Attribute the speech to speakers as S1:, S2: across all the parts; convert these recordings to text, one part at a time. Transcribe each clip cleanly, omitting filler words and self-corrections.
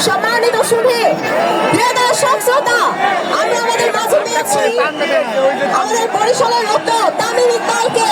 S1: সম্মানিত শুনে দর্শক শ্রোতা, আমরা আমাদের মাঝে পেয়েছি আমাদের বরিশালের রত্ন তামিম ইকবালকে।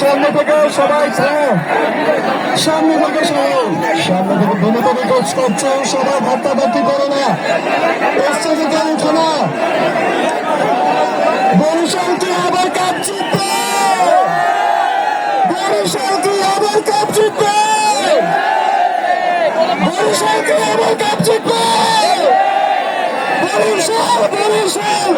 S2: সামনে থেকে সবাই সামনে থেকে সামনে থেকে ধন্যবাদ করছে। সবাই ভাত্তাভাত্তি করে না, এসছে থেকে উঠো না। বরিশালটি আবার কাপ জিতবে, বরিশালটি আবার কাপ জিতবে, বরিশালটি আবার কাপ জিতবে, বরিশাল বরিশাল।